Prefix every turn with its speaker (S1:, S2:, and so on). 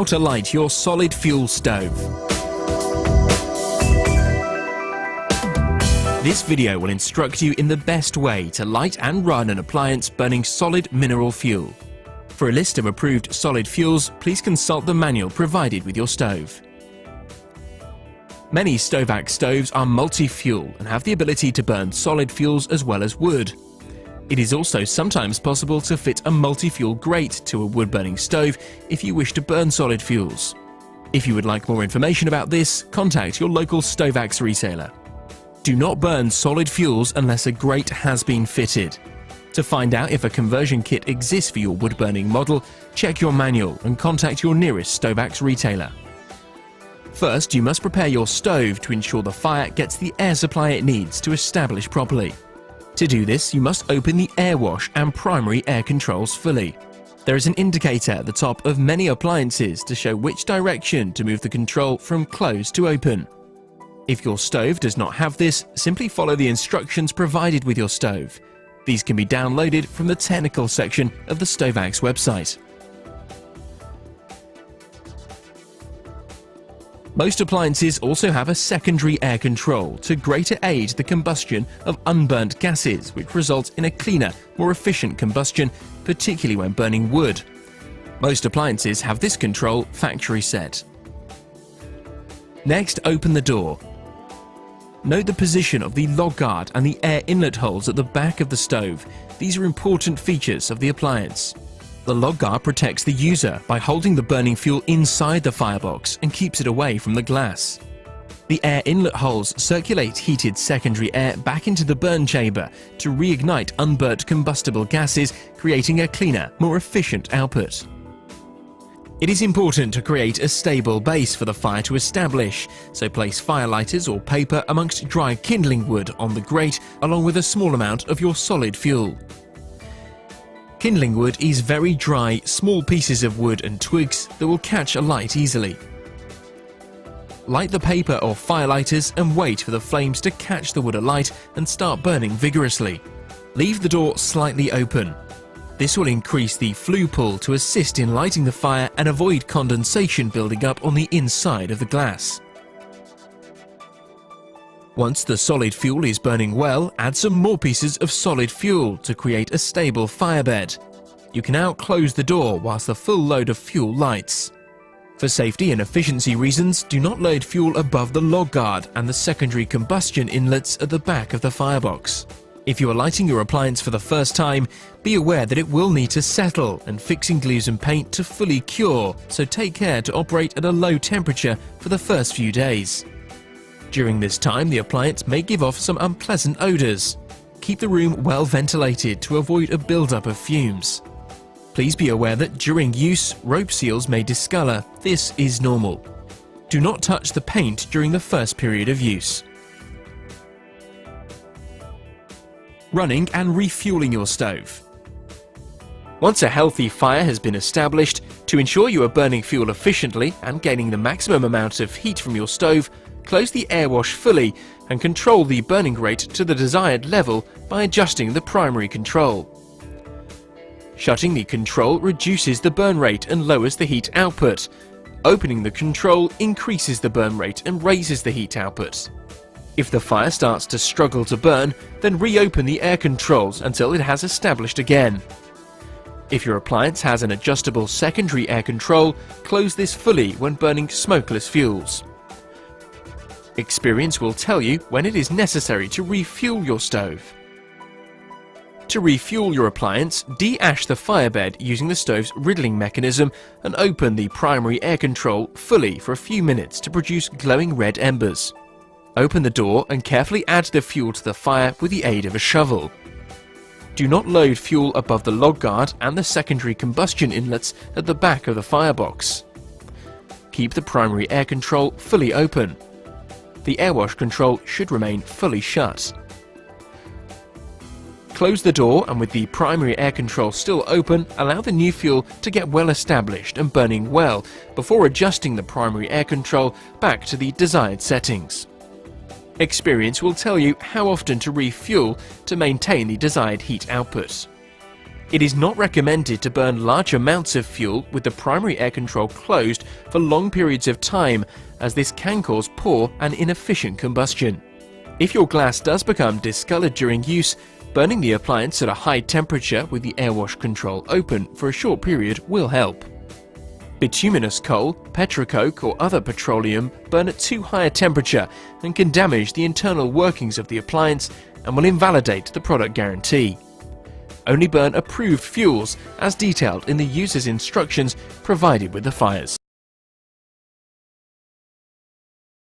S1: to light your solid fuel stove. This video will instruct you in the best way to light and run an appliance burning solid mineral fuel. For a list of approved solid fuels, please consult the manual provided with your stove. Many Stovax stoves are multi-fuel and have the ability to burn solid fuels as well as wood. It is also sometimes possible to fit a multi-fuel grate to a wood-burning stove if you wish to burn solid fuels. If you would like more information about this, contact your local Stovax retailer. Do not burn solid fuels unless a grate has been fitted. To find out if a conversion kit exists for your wood-burning model, check your manual and contact your nearest Stovax retailer. First, you must prepare your stove to ensure the fire gets the air supply it needs to establish properly. To do this, you must open the air wash and primary air controls fully. There is an indicator at the top of many appliances to show which direction to move the control from closed to open. If your stove does not have this, simply follow the instructions provided with your stove. These can be downloaded from the technical section of the Stovax website. Most appliances also have a secondary air control to greater aid the combustion of unburnt gases, which results in a cleaner, more efficient combustion, particularly when burning wood. Most appliances have this control factory set. Next, open the door. Note the position of the log guard and the air inlet holes at the back of the stove. These are important features of the appliance. The log guard protects the user by holding the burning fuel inside the firebox and keeps it away from the glass. The air inlet holes circulate heated secondary air back into the burn chamber to reignite unburnt combustible gases, creating a cleaner, more efficient output. It is important to create a stable base for the fire to establish, so place firelighters or paper amongst dry kindling wood on the grate along with a small amount of your solid fuel. Kindling wood is very dry, small pieces of wood and twigs that will catch alight easily. Light the paper or firelighters and wait for the flames to catch the wood alight and start burning vigorously. Leave the door slightly open. This will increase the flue pull to assist in lighting the fire and avoid condensation building up on the inside of the glass. Once the solid fuel is burning well, add some more pieces of solid fuel to create a stable firebed. You can now close the door whilst the full load of fuel lights. For safety and efficiency reasons, do not load fuel above the log guard and the secondary combustion inlets at the back of the firebox. If you are lighting your appliance for the first time, be aware that it will need to settle and fixing glues and paint to fully cure, so take care to operate at a low temperature for the first few days. During this time, the appliance may give off some unpleasant odours. Keep the room well ventilated to avoid a build-up of fumes. Please be aware that during use, rope seals may discolour. This is normal. Do not touch the paint during the first period of use. Running and refueling your stove. Once a healthy fire has been established, to ensure you are burning fuel efficiently and gaining the maximum amount of heat from your stove, close the air wash fully and control the burning rate to the desired level by adjusting the primary control. Shutting the control reduces the burn rate and lowers the heat output. Opening the control increases the burn rate and raises the heat output. If the fire starts to struggle to burn, then reopen the air controls until it has established again. If your appliance has an adjustable secondary air control, close this fully when burning smokeless fuels. Experience will tell you when it is necessary to refuel your stove. To refuel your appliance, de-ash the firebed using the stove's riddling mechanism and open the primary air control fully for a few minutes to produce glowing red embers. Open the door and carefully add the fuel to the fire with the aid of a shovel. Do not load fuel above the log guard and the secondary combustion inlets at the back of the firebox. Keep the primary air control fully open. The air wash control should remain fully shut. Close the door and with the primary air control still open, allow the new fuel to get well established and burning well before adjusting the primary air control back to the desired settings. Experience will tell you how often to refuel to maintain the desired heat output. It is not recommended to burn large amounts of fuel with the primary air control closed for long periods of time, as this can cause poor and inefficient combustion. If your glass does become discolored during use, burning the appliance at a high temperature with the air wash control open for a short period will help. Bituminous coal, petrocoke or other petroleum burn at too high a temperature and can damage the internal workings of the appliance and will invalidate the product guarantee. Only burn approved fuels as detailed in the user's instructions provided with the fires.